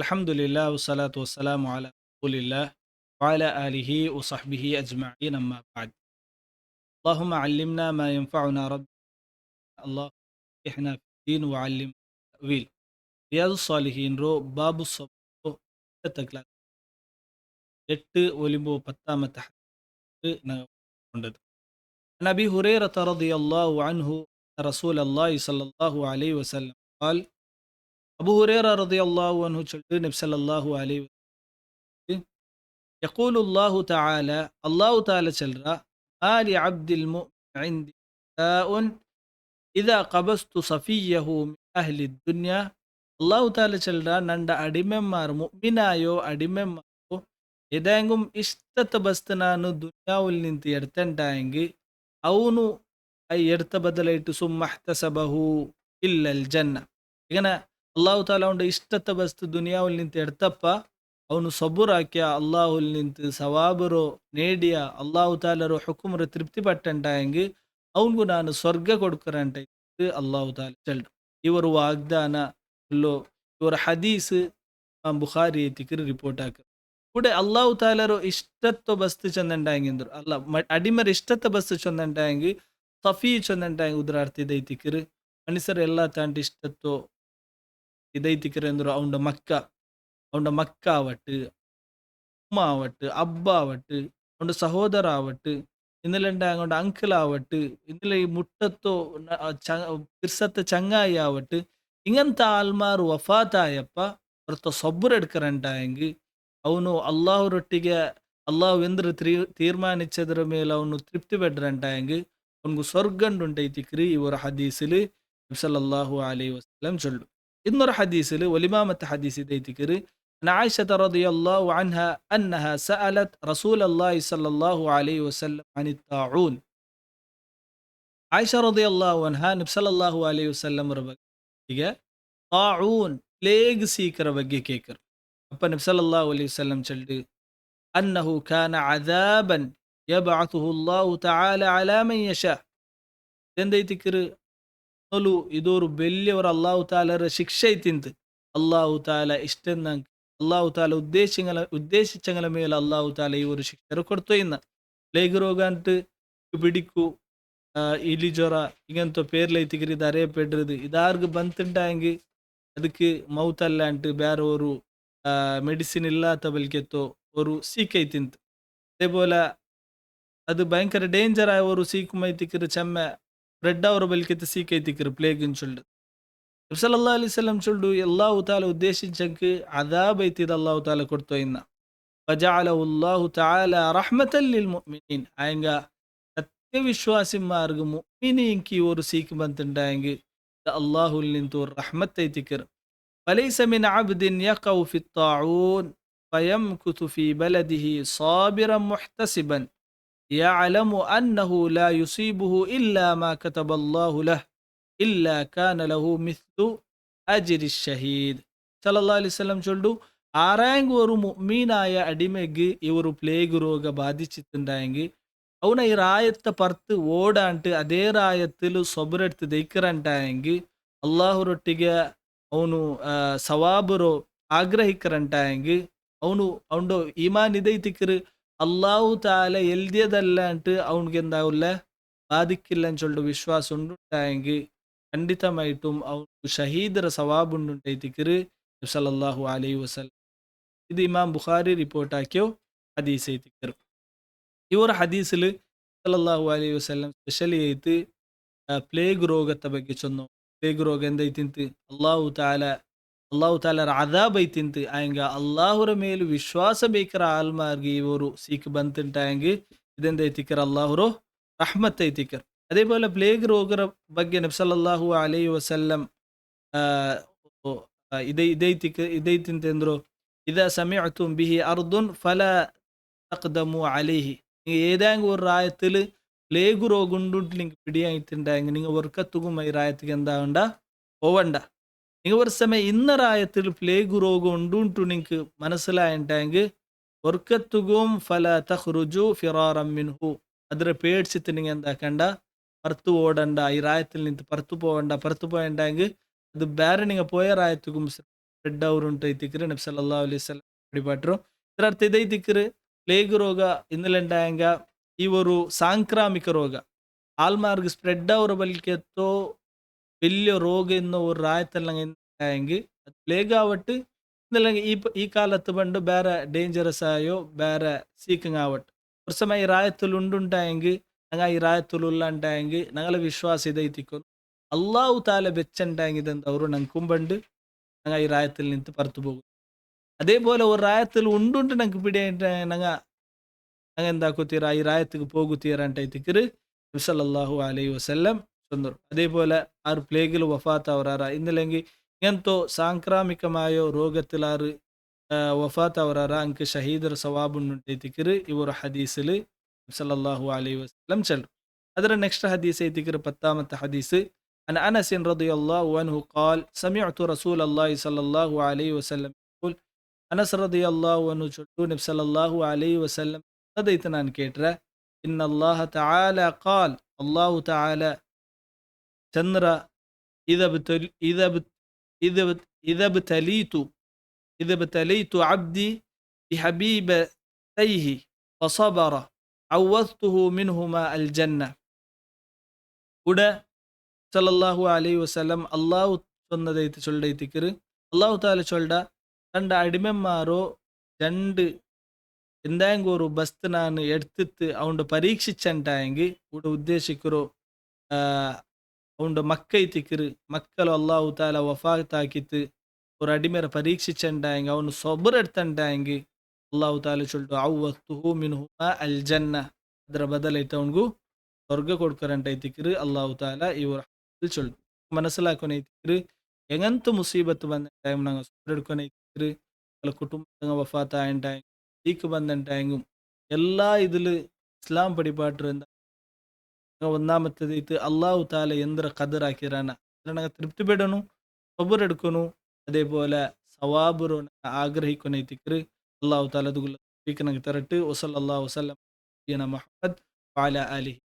Alhamdulillah, wassalatu wassalamu ala rasulillah wa ala alihi wa sahbihi ajma'in amma ba'd. Allahumma allimna ma yanfa'una rabbi. Allah ihna fi din wa allim ta'wil. റിയാദ് സ്വാലിഹീൻറോ ബാബു സബ്റോ തക്ല 8 ഒലിമ്പോ 10ാമത്തെ ഹദീസ് കൊണ്ടത്. നബി ഹുറൈറ റളിയല്ലാഹു അൻഹു റസൂലുള്ളാഹി സ്വല്ലല്ലാഹു അലൈഹി വസല്ലം قال അബൂ ഹുറൈറ റളിയല്ലാഹു അൻഹു ചൊല്ലു നബി സല്ലല്ലാഹു അലൈഹി വസല്ലം يقول الله تعالى الله تعالى چلرا ما لعبد المؤمن عندي داء إذا قبضت صفيه من أهل الدنيا അള്ളാഹു താല ചെല്ലറ നണ്ട അടിമന്മാർ മുഅ്മിനായോ അടിമന്മാരോ ഏതെങ്കിലും ಇಷ್ಟತ ಬಸ್ತು ನಾನು ದುನಿಯಾವಿൽ ನಿಂತು ಎಡ್ತಂಟಾಯಂಗಿ ಅವನು ಎಡ್ತ ಬದಲಾಯಿಟ್ಟು ಸುಮ್ಮಹ್ತಸಬಹು ಇಲ್ಲಲ್ ಜನ್ನ ಈಗನ ಅಲ್ಲಾಹು ತಾಲ ಅವನ ಇಷ್ಟತ ಬಸ್ತು ದುನಿಯಾವಿൽ ನಿಂತು ಎಡ್ತಪ್ಪ ಅವನು ಸಬುರಾಕ್ಯ ಅಲ್ಲಾಹುಲ್ ನಿಂತು ಸವಾಬರೋ ನೇಡಿಯ ಅಲ್ಲಾಹು ತಾಲರೋ ಹುಕುಮರು ತೃಪ್ತಿ ಪಟ್ಟಂಟಾಯಂಗಿ ಅವನಿಗೂ ನಾನು ಸ್ವರ್ಗ ಕೊಡ್ಕರಂಟ ಅಲ್ಲಾಹು ತಾಲ ಚೆಲ್ರು ಇವರು ವಾಗ್ದಾನ ಇವರು ಹದೀಸ್ ಬುಖಾರಿ ತಿಕ್ರಿ ರಿಪೋರ್ಟ್ ಹಾಕ കൂടെ അള്ളാഹു താലറോ ഇഷ്ടത്തെ ബസ്ത് ചെന്നുണ്ടായെങ്കിൽ അല്ല അടിമർ ഇഷ്ടത്തെ ബസ്ത് ചെന്നുണ്ടായെങ്കിൽ സഫി ചെന്നുണ്ടായെങ്കിൽ ഉദരാർത്ഥಿ ಇದೈತಿಕ್ಕಿರು ಮನುಷ್ಯರು ಎಲ್ಲ ತಾಂಟಿ ಇಷ್ಟತ್ತೋ ಇದೈತಿಕ್ಕಿರು ಅಂದ್ರು അവൻ്റെ മക്ക ആവട്ട് ഉമ്മ ആവട്ട് അബ്ബ ആവട്ട് അവൻ്റെ സഹോദര ആവട്ട് ഇന്നലെ ഉണ്ടായ അവൻ്റെ അങ്കിൾ ആവട്ട് ഇന്നലെ ഈ മുട്ടത്തോ പിർസത്തെ ചങ്ങായി ആവട്ട് ഇങ്ങനത്തെ ആൾമാർ വഫാത്തായപ്പ ಅವ್ರತ್ತ ಸೊಬ್ಬರು ಎಡ್ಕರಂಟಾಯಂಗಿ ಅವನು ಅಲ್ಲಾಹರೊಟ್ಟಿಗೆ ಅಲ್ಲಾಹ್ ಎಂದ್ರ ತೀರ್ಮಾನಿಸದ್ರ ಮೇಲೆ ಅವನು ತೃಪ್ತಿ ಪಡ್ರಂಟಾಯಂಗಿ ಅವನಿಗೂ ಸ್ವರ್ಗಂಡುಂಟೈತಿಕ್ರಿ ಇವರ ಹದೀಸಿಲಿ ಸಲ್ಲಲ್ಲಾಹು ಅಲೈಹಿ ವಸಲ್ಲಂ ಚೊಲ್ಲು ಇನ್ನೊರ ಹದೀಸಿಲಿ ಒಲಿಮಾಮತ್ತ ಹದೀಸ್ ಇದೈತಿಕ್ರಿ عائشة رضي الله عنها أنها سألت رسول الله صلى الله عليه وسلم عن الطاعون عائشة رضي الله عنها نبي صلى الله عليه وسلم ربك طاعون ಪ್ಲೇಗ್ ಸೀಕರ ಬಗ್ಗೆ ಕೇಕರು ಅಪ್ಪ ನಬಿ ಸಲ್ಲಲ್ಲಾಹು ಅಲೈಹಿ ವಸಲ್ಲಂ ಚಲ್ಡು ಅನ್ನಹು ಕಾನ ಅದಾಬನ್ ಯಬಅತುಹು ಅಲ್ಲಾಹು ತಆಲ ಅಲಾ ಮನ್ ಯಶಾ ಎಂದೈತಿಕರು ನೊಲು ಇದೋರು ಬೆಲ್ಲಿಯವರ ಅಲ್ಲಾಹು ತಾಲರ ಶಿಕ್ಷೆ ಐತಿಂತು ಅಲ್ಲಾಹು ತಾಲ ಇಷ್ಟೆಂದಂಕ ಅಲ್ಲಾಹು ತಾಲ ഉദ്ദേശിച്ചങ്ങളെ മേൽ അല്ലാഹു താല ഈ ഒരു ശിക്ഷ കൊടുത്തു ഇന്ന് പ്ലേഗ് രോഗം ಅಂಟು പിടിക്കു ഇലിജൊറ ഇങ്ങനത്തെ പേരിലൈತಿക്കറി ഇത് അറിയപ്പെടുന്നത് ഇതാർക്ക് ಬಂತುಂಟಾയെങ്കിൽ ಅದಕ್ಕೆ ಮೌತಲ್ಲ ಅಂಟು ಬೇರೆ ಅವರು ಮೆಡಿಸಿನ್ ಇಲ್ಲಾತ ಬಲ್ಕೆತ್ತೋ ಅವರು ಸೀಕೈತಿಂತು അതേപോലെ അത് ഭയങ്കര ഡേഞ്ചർ ആയ ഒരു സീക്കുമൈത്തിക്കറ് ചെമ്മ ബ്രെഡ് അവർ ബൽക്കെത്ത് സീക്കൈത്തിക്കറ് പ്ലേഗിൻ ചൊല്ലു സല്ലല്ലാഹു അലൈഹി വസല്ലം ചൊല്ലു അല്ലാഹു തആല ഉദ്ദേശിച്ചക്ക് അദാബ് ಐತಿದ അല്ലാഹു തആല ಕೊಡ್ತೋ ಇನ್ನ ഫജഅലഹു അല്ലാഹു തആല റഹ്മതൻ ലിൽ മുഅ്മിനീൻ ആയങ്ക സത്യവിശ്വാസിമാർക്ക് മുഅ്മിനീൻക്ക് ഒരു സീക്ക് ബന്തുണ്ടായെങ്കിൽ അല്ലാഹുൽ നിന്തു റഹ്മത്ത് ಐತಿಕರು فليس من عبد يقع في الطاعون فيمكث في بلده صابرا محتسبا يعلم أنه لا يصيبه إلا ما كتب الله له إلا كان له مثل أجر الشهيد صلى الله عليه وسلم ചൊല്ലു ആരെങ്കിലും ഒരു മുഅ്മിനായ അടിമയ്ക്ക് ഈ ഒരു പ്ലേഗ് രോഗം ബാധിച്ചിട്ടുണ്ടായെങ്കിൽ ಅವನ ಈ ರಾಯತ್ತ ಪರ್ತು ಓಡಾಂಟು ಅದೇ ರಾಯತ್ತಲು ಸೊಬರೆಡ್ತು ದೈಕರಂಟಾಯಂಗಿ ಅಲ್ಲಾಹುರೊಟ್ಟಿಗೆ ಅವನು ಸವಾಬರು ಆಗ್ರಹಿಕರಂಟಾಯಂಗಿ ಅವನು ಅವನು ಈಮಾನ್ ಇದೈತಿಕ್ಕರು അള്ളാഹു താല എൽതിയതല്ല എന്നിട്ട് അവനക്ക് എന്താവില്ല ബാധിക്കില്ലെന്ന് ചൊല്ലിട്ട് വിശ്വാസം ഉണ്ടുണ്ടായെങ്കിൽ ಖಂಡಿತമായിട്ടും അവന് ഷഹീദര സവാബുണ്ടുണ്ടായിത്തിക്കറ് സല്ലല്ലാഹു അലൈഹി വസല്ലം ഇത് ഇമാം ബുഖാരി റിപ്പോർട്ടാക്കിയോ ഹദീസ് ಐತಿಕ್ಕರು ಇವರ ಹದೀಸಲು ಸಲ್ಲಲ್ಲಾಹು ಅಲೈಹಿ ವಸಲ್ಲಂ ಸ್ಪೆಷಲಿ ಐತಿ ಪ್ಲೇಗ್ ರೋಗದ ಬಗ್ಗೆ ಚೊನ್ನು ಪ್ಲೇಗ್ ರೋಗ ಎಂದೈತಿಂತು ಅಲ್ಲಾಹು ತಾಲರ ಅದಾಬ್ ಐತಿಂತು ಆಯಂಗ ಅಲ್ಲಾಹುರ ಮೇಲು ವಿಶ್ವಾಸ ಬೇಕರ ಆಲ್ಮಾರ್ಗಿ ಇವರು ಸೀಕ್ ಬಂತುಂಟಾಯಂಗಿ ಇದೆಂದೈತಿಕರ ಅಲ್ಲಾಹುರು ರಹ್ಮತ್ ಐತಿಕರ್ അതേപോലെ പ്ലേഗ് രോഗರ ಬಗ್ಗೆ ನಬಿ ಸಲ್ಲಲ್ಲಾಹು ಅಲೈಹಿ ವಸಲ್ಲಂ ಇದೈತಿಂತೆಂದ್ರು ಇದಾ ಸಮಿಅತುಂ ಬಿಹಿ ಅರ್ದುನ್ ಫಲಾ തഖ്ദമു അലൈഹി ഏതെങ്കിലും ഒരു റായത്തിൽ പ്ലേഗ് രോഗം ഉണ്ടുണ്ട് നിങ്ങൾക്ക് പിടിയായിട്ടുണ്ടായെങ്കിൽ നിങ്ങൾ വർക്കത്തുകും ഈ റായത്തിക്ക് എന്താ വേണ്ട പോവണ്ട നിങ്ങൾ ഒരു സമയം ഇന്ന റായത്തിൽ പ്ലേഗ് രോഗം ഉണ്ടുണ്ടു നിങ്ങൾക്ക് മനസ്സിലായിട്ടായെങ്കിൽ വർക്കത്തുകും ഫല തഖ്റുജു ഫിറാറം മിൻഹു അതിനെ പേടിച്ചിട്ട് നിങ്ങൾ എന്താക്കണ്ട പുറത്തു ഓടണ്ട ഈ റായത്തിൽ നിന്ന് പുറത്തു പോകണ്ട പുറത്തു പോയണ്ടെങ്കിൽ അത് വേറെ നിങ്ങൾ പോയ റായത്തുക്കും ಸ್ಪ್ರೆಡ್ ಅವರುಂಟು ತಿಕ್ಕ್ರೆ ನಬಿ ಸಲ್ಲಲ್ಲಾಹು ಅಲೈಹಿ ವಸಲ್ಲಂ పిడిపట్రు ಇದರರ್ಥ ಇದೇ ತಿಕ್ಕ್ರೆ ಪ್ಲೇಗ್ ರೋಗ ಇಂದಲೆಂಡಾಯಂಗ ಇವರು ಸಾಂಕ್ರಾಮಿಕ ರೋಗ ಆಲ್ಮಾರ್ಗ್ ಸ್ಪ್ರೆಡ್ ಅವರ ಬಲಿಕೆತ್ತೋ വലിയ രോഗം എന്ന ഒരു റായത്തെല്ലെങ്കിൽ അത് പ്ലേഗ് ആവട്ട് ഇന്നല്ലെങ്കിൽ ഈ കാലത്ത് പണ്ട് വേറെ ഡേഞ്ചറസ് ആയോ വേറെ സീക്കിങ് ആവട്ടെ ഒരു സമയം ഈ റായത്തിൽ ഉണ്ടുണ്ടായെങ്കിൽ ഞങ്ങൾ ഈ റായത്തിലുള്ള ഉണ്ടായെങ്കിൽ ഞങ്ങളെ വിശ്വാസം ഇതൈത്തിക്കുന്നു അള്ളാഹു താല വെച്ചുണ്ടായെങ്കിൽ ഇതെന്തവరు ഞങ്ങൾക്ക് കുമ്പണ്ട് ഞങ്ങൾ ഈ റായത്തിൽ നിന്ന് പുറത്തു പോകും അതേപോലെ ഒരു റായത്തിൽ ഉണ്ടുണ്ട് ഞങ്ങൾക്ക് പിടിയായിട്ട് ഞങ്ങൾ എന്താക്കുತ್ತೀರಾ ಈ ರಾಯತ್ತಿಗೆ ಹೋಗುತ್ತೀರಾ ಅಂತ ಐತಿಕ್ರು ನಬಿ ಸಲ್ಲಲ್ಲಾಹು ಅಲೈಹಿ ವಸಲ್ಲಂ ചൊന്നു അതേപോലെ ആറ് പ്ലേഗിൽ വഫാത്ത് അവറാറ ഇന്നില്ലെങ്കിൽ ഇങ്ങനത്തെ സാംക്രാമികമായ രോഗത്തിൽ ആറ് വഫാത്ത് അവറാറ അങ്ക് ഷഹീദർ സവാബുണ്ടൈത്തിക്കറ് ഇവർ ഹദീസിൽ സല്ലല്ലാഹു അലൈഹി വസല്ലം ചൊല്ലും ಅದರ ನೆಕ್ಸ್ಟ್ ಹದೀಸ್ ಐತಿಕರ 10th ಹದೀಸ್ عن انس رضي الله عنه قال سمعت رسول الله صلى الله عليه وسلم يقول ಅನಸ್ ರದಿಯಲ್ಲಾಹು ಅನ್ಹು ಚೊಟ್ಟು ನಬಿ ಸಲ್ಲಲ್ಲಾಹು ಅಲೈಹಿ ವಸಲ್ಲಂ ಅದೈತೆ ನಾನು ಕೇಟ್ರೆ ಇನ್ನ ಅಲ್ಲಾಹ ತಆಲ قال ಅಲ್ಲಾಹು ತಆಲ ಚಂದ್ರ إذا ابتليت عبدي بحبيبتيه فصبر عوضته منهما الجنة கூட ஸல்லல்லாஹு அலைஹி வஸல்லம் அல்லாஹ் சொன்னதைத்து சொல்லித்திக்கிரு அல்லாஹ் தால சொல்டா தண்ட அடிமைமாரோ രണ്ട് എന്തെങ്കിലും ഒരു ബസ്ത് ഞാൻ എടുത്തിട്ട് അവണ്ട് പരീക്ഷിച്ചണ്ടായെങ്കിൽ ഇവിടെ ഉദ്ദേശിക്കറോ അവണ്ട് മക്കൈത്തിക്കറ് മക്കളോ അള്ളാഹു താല വഫാത്താക്കിത്ത് ഒരു അടിമേറെ പരീക്ഷിച്ചുണ്ടായെങ്കിൽ അവന് സബർ എടുത്തുണ്ടായെങ്കിൽ അള്ളാഹു താല ചൊല്ലിട്ടു ഔവത്തുഹു മിൻഹുമ അൽ ജന്ന ಅದರ ಬದಲೈತೆ ಅವನಿಗೂ ಸ್ವರ್ಗ ಕೊಡ್ಕರಂಟ ಐತಿಕ್ರು ಅಲ್ಲಾಹು ತಾಲ ಇವರು ಚೊಲ್ಲು ಮನಸ್ಸಲಾಕೊನೆ ಐತಿಕ್ರು ಎಂಗಂತ ಮುಸೀಬತ್ತು ಬಂದ ಟೈಮ್ ನಂಗೆ ಸಬರ್ എടുക്കൊನೆ ಐತಿಕ್ರು వాళ్ళ కుటుంబంగా వఫాత్ ఆయంటాయి తీకు బందంటాయంగుం എല്ലാ ഇതില് ഇസ്ലാം പഠിപ്പാട്ടിരുന്ന ഒന്നാമത്തേത് അള്ളാഹു താല എന്തൊരു ഖദറാക്കിറാന അതിനങ്ങ് തൃപ്തിപ്പെടണു സബുറെടുക്കണു അതേപോലെ സവാബുറു ആഗ്രഹിക്കൊനൈത്തിക്കറ് അള്ളാഹു താല അതുগুলো സ്പീക്കനങ്ങ് തരട്ട് വസല്ലല്ലാഹു വസല്ലം മുഹമ്മദ് വഅല ആലിഹി